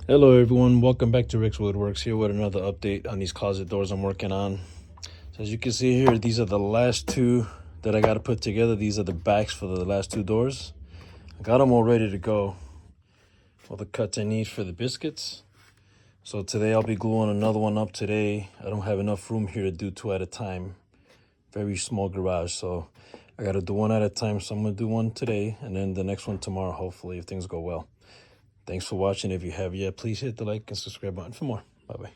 Hello everyone, welcome back to Rick's Woodworks, here with another update on these closet doors I'm working on. So as you can see here, these are the last two that I got to put together. These are the backs for the last two doors. I got them all ready to go. All the cuts I need for the biscuits. So today I'll be gluing another one up today. I don't have enough room here to do two at a time. Very small garage, so I got to do one at a time. So I'm going to do one today and then the next one tomorrow, hopefully, if things go well. Thanks for watching. If you have yet, please hit the like and subscribe button for more. Bye-bye.